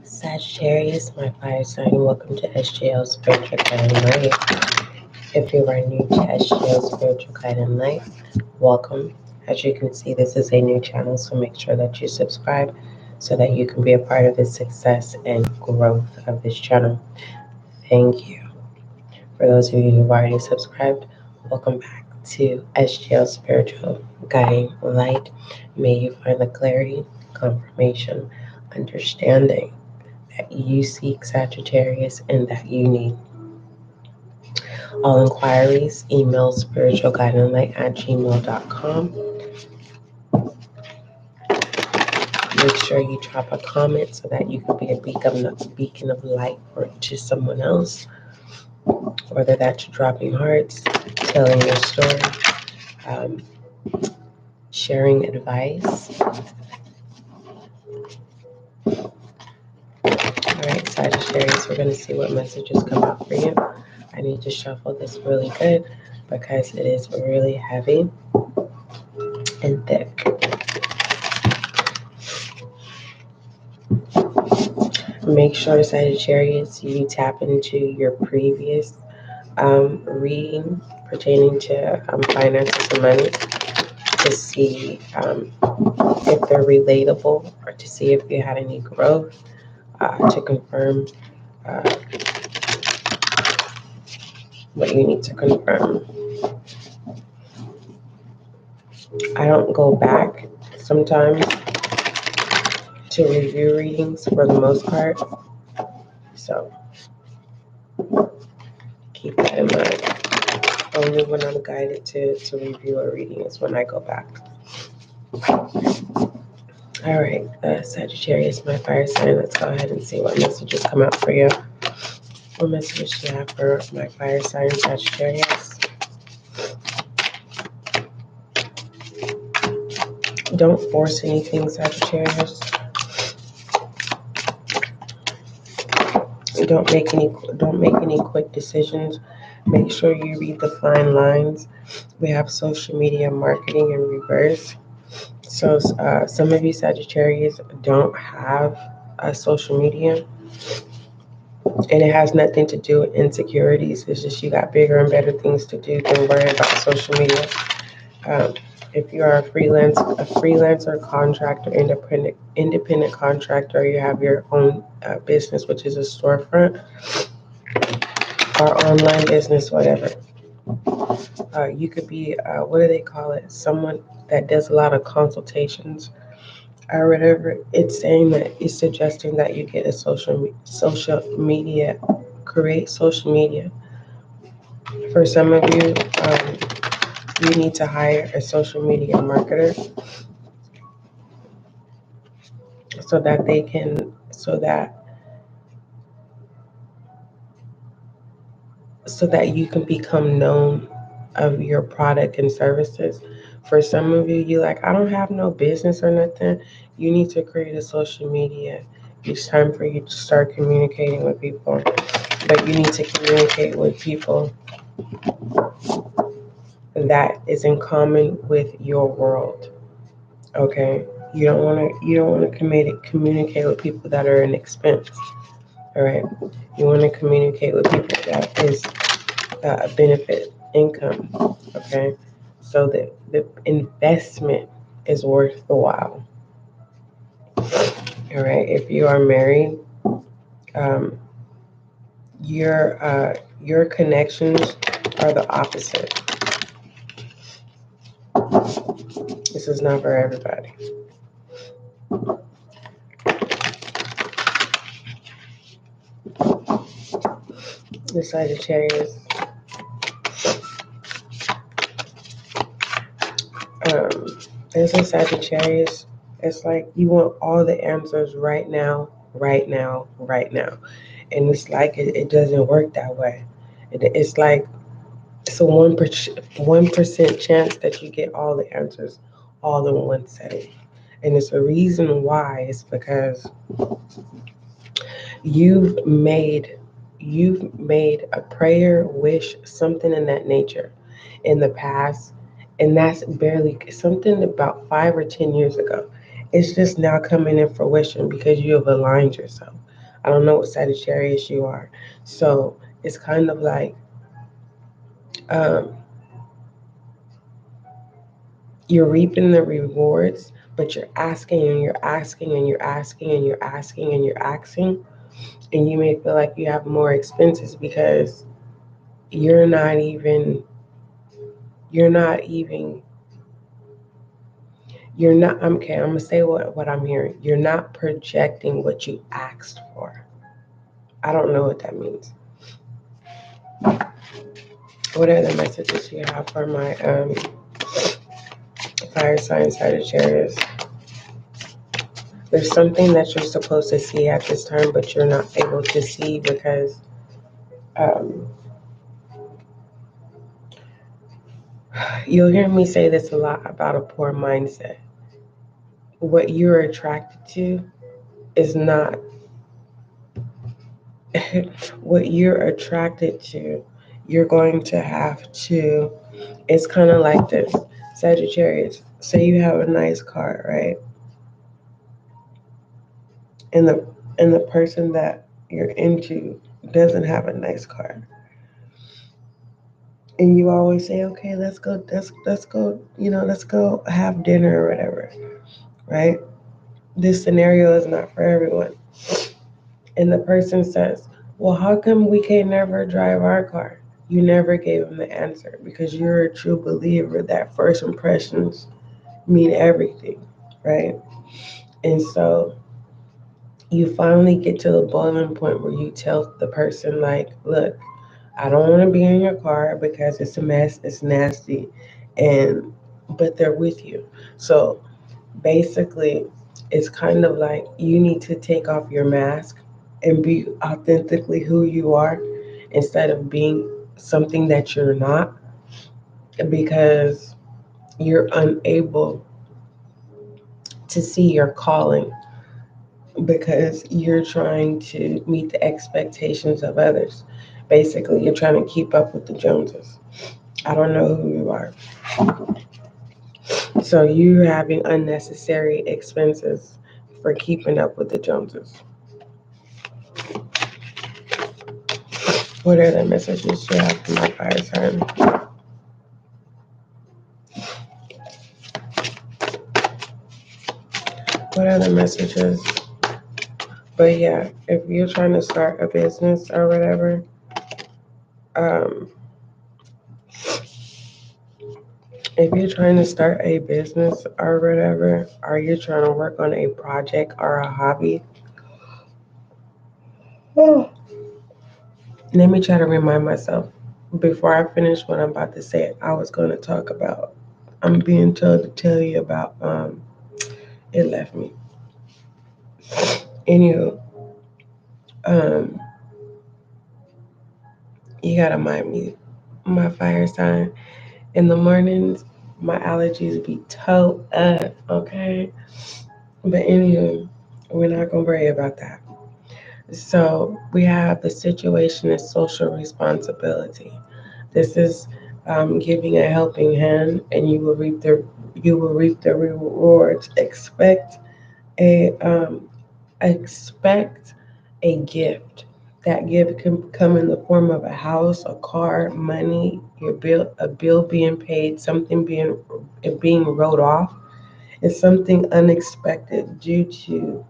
Sagittarius, my fire sign, welcome to SGL Spiritual Guide and Light. If you are new to SGL Spiritual Guide and Light, welcome. As you can see, this is a new channel, so make sure that you subscribe so that you can be a part of the success and growth of this channel. Thank you. For those of you who've already subscribed, welcome back to SGL Spiritual Guiding Light. May you find the clarity, confirmation, understanding that you seek, Sagittarius, and that you need. All inquiries, email spiritualguidandlight@gmail.com. Make sure you drop a comment so that you can be a beacon of light to someone else, whether that's dropping hearts, telling your story, sharing advice. All right, Sagittarius, we're going to see what messages come out for you. I need to shuffle this really good because it is really heavy and thick. Make sure, Sagittarius, you tap into your previous reading pertaining to finances and money to see if they're relatable or to see if you had any growth, to confirm what you need to confirm. I don't go back sometimes to review readings for the most part, so keep that in mind. Only when I'm guided to review a reading is when I go back. All right, Sagittarius, my fire sign. Let's go ahead and see what messages come out for you. What messages do you have for my fire sign, Sagittarius? Don't force anything, Sagittarius. Don't make any quick decisions. Make sure you read the fine lines. We have social media marketing in reverse. So some of you Sagittarius don't have a social media, and it has nothing to do with insecurities. It's just you got bigger and better things to do than worry about social media. If you are a freelancer, contractor, independent contractor, you have your own business, which is a storefront or online business, whatever. You could be, what do they call it? Someone that does a lot of consultations or whatever. It's saying that it's suggesting that you get a social media, create social media. For some of you, you need to hire a social media marketer so that you can become known of your product and services. For some of you like, I don't have no business or nothing. You need to create a social media. It's time for you to start communicating with people. But you need to communicate with people that is in common with your world. Okay? You don't want to communicate with people that are an expense. All right? You want to communicate with people that is a benefit income, okay? So that the investment is worth the while. All right, if you are married, your connections are the opposite. This is not for everybody. The Sagittarius. As a Sagittarius, it's like you want all the answers right now, right now, right now. And it's like it doesn't work that way. It's like it's a 1% chance that you get all the answers all in one setting. And it's a reason why. It's because you've made you've made a prayer, wish, something in that nature in the past, and that's barely something about 5 or 10 years ago. It's just now coming in fruition because you have aligned yourself. I don't know what Sagittarius you are. So it's kind of like um, you're reaping the rewards, but you're asking and you're asking and you're asking and you're asking and you're asking, and you may feel like you have more expenses because you're not even you're not even you're not okay, I'm gonna say what I'm hearing. You're not projecting what you asked for. I don't know what that means. What are the messages you have for my fire sign Sagittarius? There's something that you're supposed to see at this time, but you're not able to see because um, you'll hear me say this a lot about a poor mindset. What you're attracted to is not what you're attracted to. You're going to have to, it's kind of like this. Sagittarius, say you have a nice car, right? And the person that you're into doesn't have a nice car. And you always say, okay, let's go, let's go have dinner or whatever, right? This scenario is not for everyone. And the person says, well, how come we can never drive our car? You never gave them the answer because you're a true believer that first impressions mean everything, right? And so you finally get to the boiling point where you tell the person, like, look, I don't want to be in your car because it's a mess, it's nasty, and but they're with you. So basically, it's kind of like you need to take off your mask and be authentically who you are instead of being something that you're not, because you're unable to see your calling because you're trying to meet the expectations of others. Basically, you're trying to keep up with the Joneses. I don't know who you are. So you're having unnecessary expenses for keeping up with the Joneses. What are the messages you have for my fire sign? What are the messages? But yeah, if you're trying to start a business or whatever, um, if you're trying to start a business or whatever, or you're trying to work on a project or a hobby, oh, let me try to remind myself before I finish what I'm about to say. I was going to talk about. I'm being told to tell you about. It left me. Anywho, um, you gotta mind me. My fire sign in the mornings, my allergies be toe up. Okay, but anywho, we're not gonna worry about that. So we have the situation is social responsibility. This is giving a helping hand, and you will reap the rewards. A expect a gift. That gift can come in the form of a house, a car, money, a bill being paid, something being wrote off. It's something unexpected due to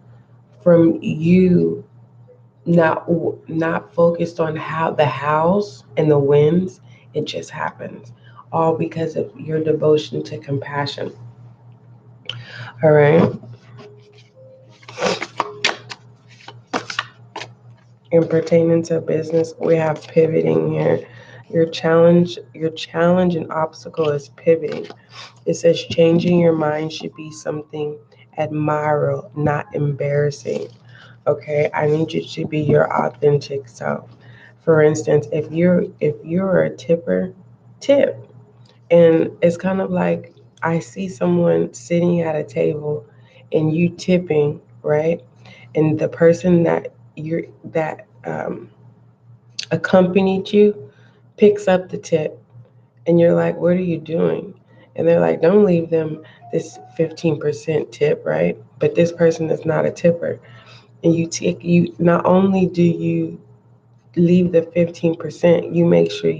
from you not not focused on how the hows and the wins. It just happens, all because of your devotion to compassion. All right. And pertaining to business, we have pivoting here. Your challenge and obstacle is pivoting. It says changing your mind should be something admirable, not embarrassing. Okay, I need you to be your authentic self. For instance, if you're a tipper, tip. And it's kind of like I see someone sitting at a table and you tipping, right? And the person that accompanied you picks up the tip, and you're like, "What are you doing?" And they're like, "Don't leave them this 15% tip, right?" But this person is not a tipper, and you not only do you leave the 15%, you make sure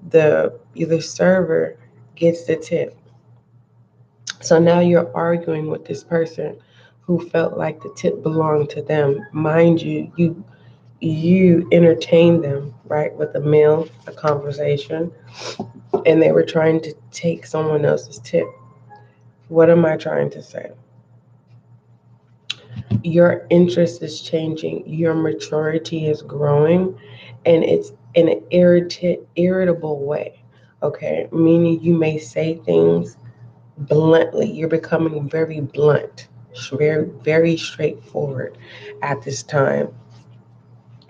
the server gets the tip. So now you're arguing with this person who felt like the tip belonged to them. Mind you, you entertained them, right, with a meal, a conversation, and they were trying to take someone else's tip. What am I trying to say? Your interest is changing, your maturity is growing, and it's in an irritable way. Okay, meaning you may say things bluntly. You're becoming very blunt, very straightforward at this time.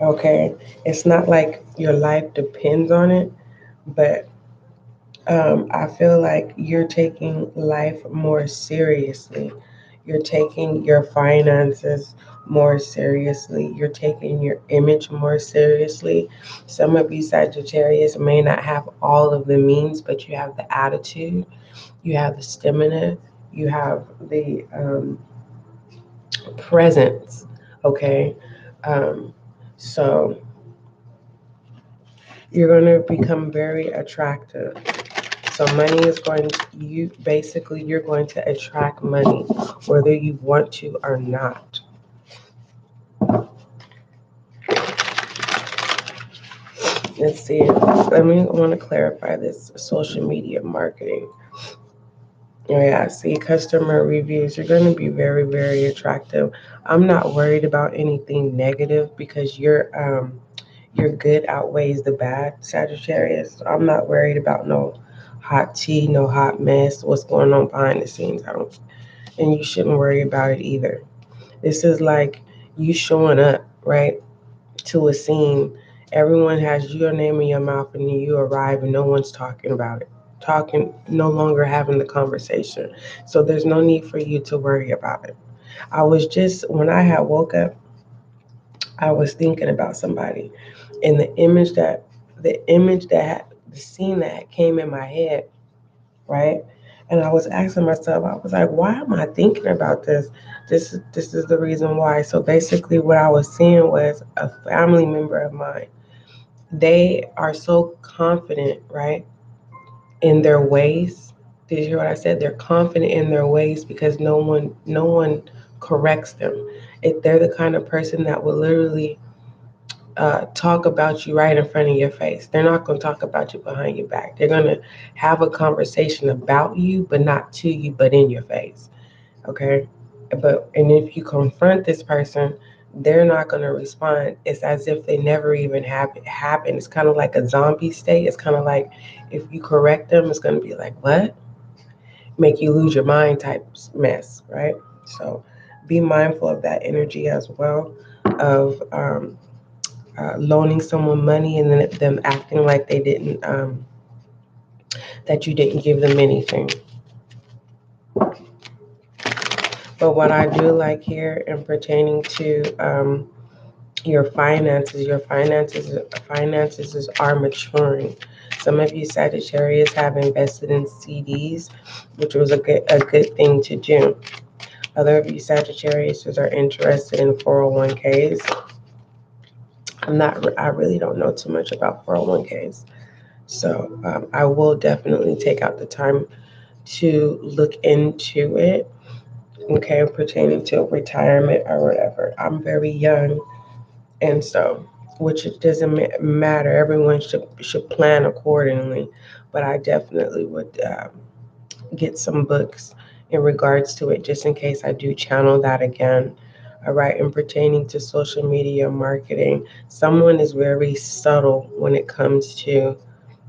Okay, it's not like your life depends on it, but I feel like you're taking life more seriously. You're taking your finances more seriously. You're taking your image more seriously. Some of you Sagittarius may not have all of the means, but you have the attitude, you have the stamina, you have the presence. Okay, um, so you're going to become very attractive. So money is going to you basically you're going to attract money whether you want to or not. Let's see. Let me I want to clarify this social media marketing. Oh yeah, see customer reviews. You're going to be very, very attractive. I'm not worried about anything negative because your good outweighs the bad, Sagittarius. I'm not worried about no hot tea, no hot mess, what's going on behind the scenes. I don't, and you shouldn't worry about it either. This is like you showing up, right, to a scene. Everyone has your name in your mouth, and then you arrive, and no one's talking about it. Talking, no longer having the conversation. So there's no need for you to worry about it. I was just, when I had woke up, I was thinking about somebody, and the scene that came in my head, right? And I was asking myself, I was like, why am I thinking about this? This is the reason why. So basically what I was seeing was a family member of mine. They are so confident, right, in their ways. Did you hear what I said? They're confident in their ways because no one corrects them. They're the kind of person that will literally talk about you right in front of your face. They're not going to talk about you behind your back. They're going to have a conversation about you, but not to you, but in your face. Okay? And if you confront this person, they're not going to respond. It's as if they never even have it happen. It's kind of like a zombie state. It's kind of like if you correct them, it's going to be like, what? Make you lose your mind type mess, right? So be mindful of that energy as well, of loaning someone money and then them acting like they didn't, that you didn't give them anything. But what I do like here in pertaining to your finances are maturing. Some of you Sagittarius have invested in CDs, which was a good thing to do. Other of you Sagittarius are interested in 401ks. I really don't know too much about 401ks. So I will definitely take out the time to look into it, okay, pertaining to retirement or whatever. I'm very young, and so, which it doesn't matter. Everyone should plan accordingly, but I definitely would get some books in regards to it, just in case I do channel that again. All right, and pertaining to social media marketing, someone is very subtle when it comes to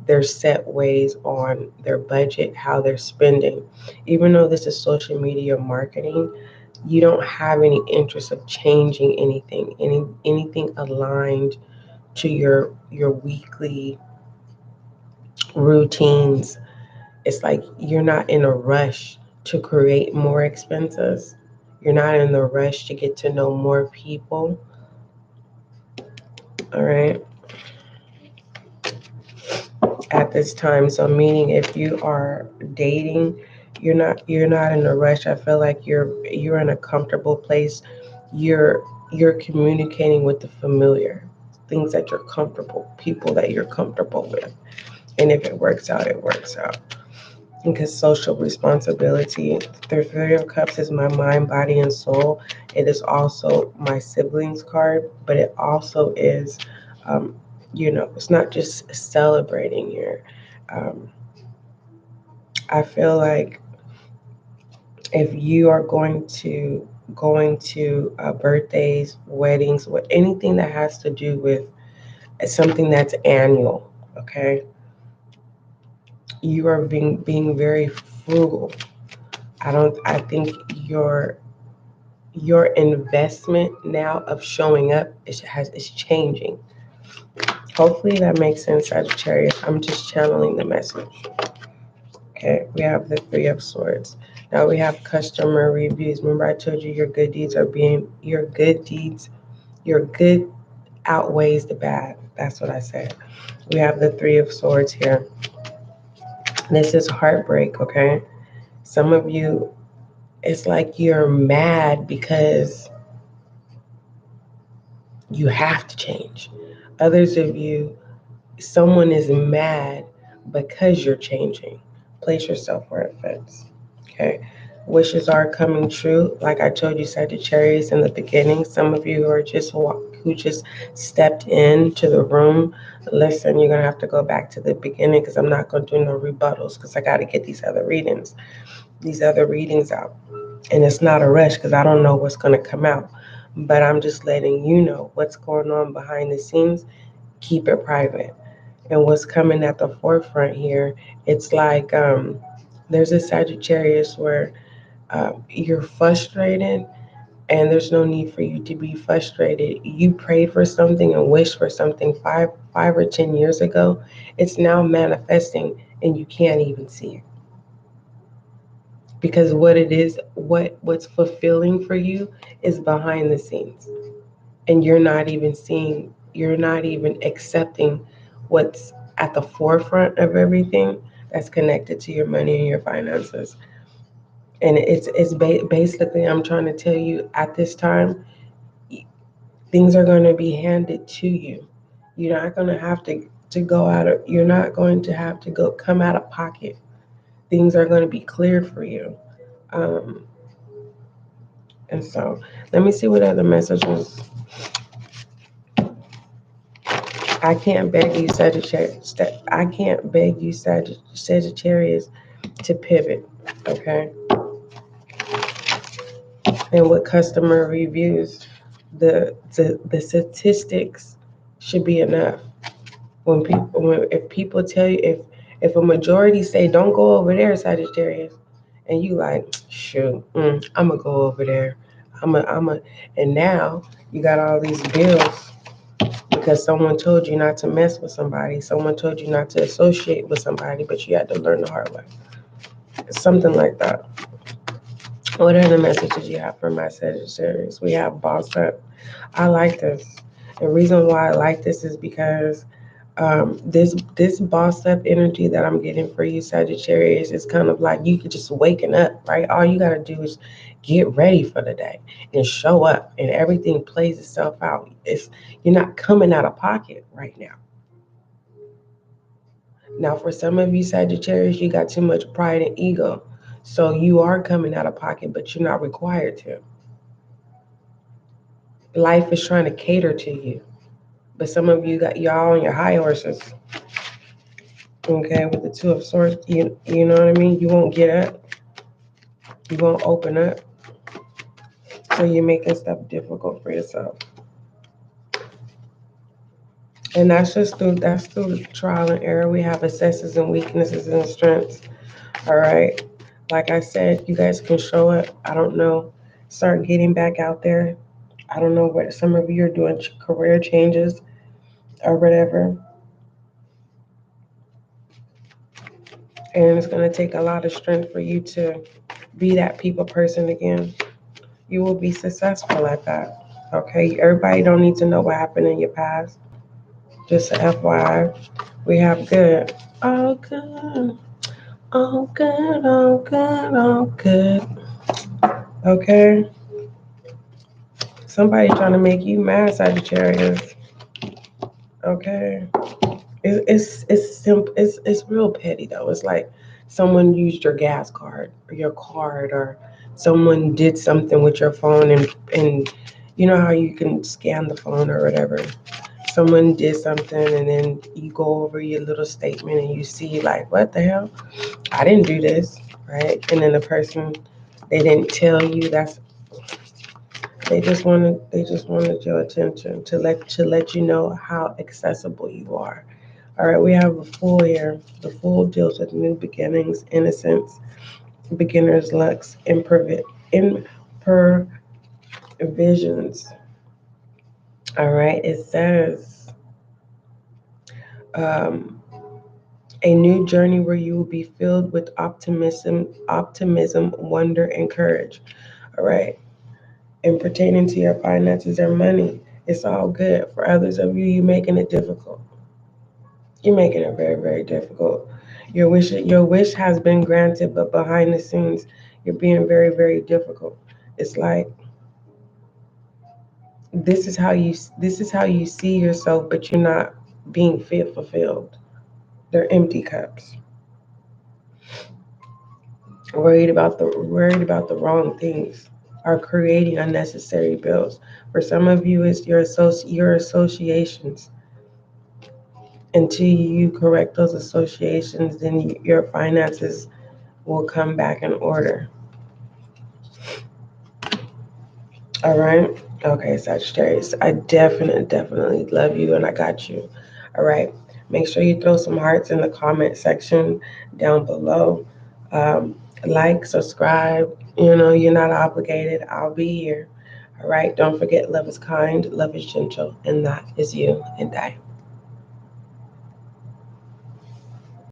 their set ways on their budget, how they're spending. Even though this is social media marketing, you don't have any interest of changing anything aligned to your weekly routines. It's like you're not in a rush to create more expenses. You're not in the rush to get to know more people. All right. At this time. So meaning if you are dating, you're not in a rush. I feel like you're in a comfortable place. You're communicating with the familiar, things that you're comfortable, people that you're comfortable with. And if it works out, it works out. Because social responsibility, the Three of Cups is my mind, body, and soul. It is also my siblings card, but it also is, um, it's not just celebrating here. Um, I feel like if you are going to birthdays, weddings, what anything that has to do with something that's annual, okay, you are being very frugal. I think your investment now of showing up is changing. Hopefully that makes sense, Sagittarius. I'm just channeling the message. Okay, we have the Three of Swords. Now we have customer reviews. Remember I told you your good outweighs the bad. That's what I said. We have the Three of Swords here. This is heartbreak, okay? Some of you, it's like you're mad because you have to change. Others of you, someone is mad because you're changing. Place yourself where it fits. Okay. Wishes are coming true. Like I told you, Sagittarius, in the beginning, some of you who just stepped into the room. Listen, you're gonna have to go back to the beginning because I'm not gonna do no rebuttals because I gotta get these other readings out. And it's not a rush because I don't know what's gonna come out. But I'm just letting you know what's going on behind the scenes. Keep it private. And what's coming at the forefront here, it's like there's a Sagittarius where you're frustrated, and there's no need for you to be frustrated. You prayed for something and wished for something five or 10 years ago. It's now manifesting, and you can't even see it because what it is, what's fulfilling for you, is behind the scenes, and you're not even accepting what's at the forefront of everything that's connected to your money and your finances. And basically, I'm trying to tell you at this time, things are going to be handed to you. You're not going to have to go out of, you're not going to have to go come out of pocket. Things are going to be cleared for you. Um, and so let me see what other messages. I can't beg you, Sagittarius. I can't beg you, Sagittarius, to pivot. Okay. And with customer reviews, the statistics should be enough. If people tell you, if a majority say don't go over there, Sagittarius, and you like, shoot, I'm gonna go over there. And now you got all these bills because someone told you not to mess with somebody, someone told you not to associate with somebody, but you had to learn the hard way. Something like that. What are the messages you have for my Sagittarius? We have boss up. I like this. The reason why I like this is because this boss up energy that I'm getting for you, Sagittarius, is kind of like you could just waking up, right? All you gotta do is get ready for the day and show up, and everything plays itself out. You're not coming out of pocket right now. Now, for some of you Sagittarius, you got too much pride and ego, so you are coming out of pocket, but you're not required to. Life is trying to cater to you, but some of you got y'all on your high horses. Okay, with the Two of Swords, you know what I mean? You won't get up. You won't open up. So you're making stuff difficult for yourself. And that's through trial and error. We have successes and weaknesses and strengths. All right. Like I said, you guys can show it. I don't know. Start getting back out there. I don't know what some of you are doing career changes or whatever. And it's going to take a lot of strength for you to be that people person again. You will be successful at that. Okay. Everybody don't need to know what happened in your past. Just a FYI. We have good. All good. All good. All good. All good. Okay. Somebody trying to make you mad, Sagittarius. Okay. It's simple. It's real petty though. It's like someone used your gas card or your card, or someone did something with your phone, and you know how you can scan the phone or whatever. Someone did something, and then you go over your little statement and you see like, what the hell? I didn't do this, right? And then the person, they didn't tell you. They just wanted your attention to let you know how accessible you are. All right, we have a Fool here. The Fool deals with new beginnings, innocence, beginner's lucks, impervisions. All right, it says um, a new journey where you will be filled with optimism, wonder, and courage. All right, and pertaining to your finances or money, it's all good. For others of you, you're making it difficult. You're making it very, very difficult. Your wish has been granted, but behind the scenes, you're being very, very difficult. It's like this is how you see yourself, but you're not being fulfilled. They're empty cups. Worried about the wrong things, are creating unnecessary bills. For some of you, it's your associations. Until you correct those associations, then your finances will come back in order. All right. Okay, Sagittarius. I definitely love you and I got you. All right. Make sure you throw some hearts in the comment section down below. Like, subscribe. You're not obligated. I'll be here. All right. Don't forget, love is kind, love is gentle, and that is you and I.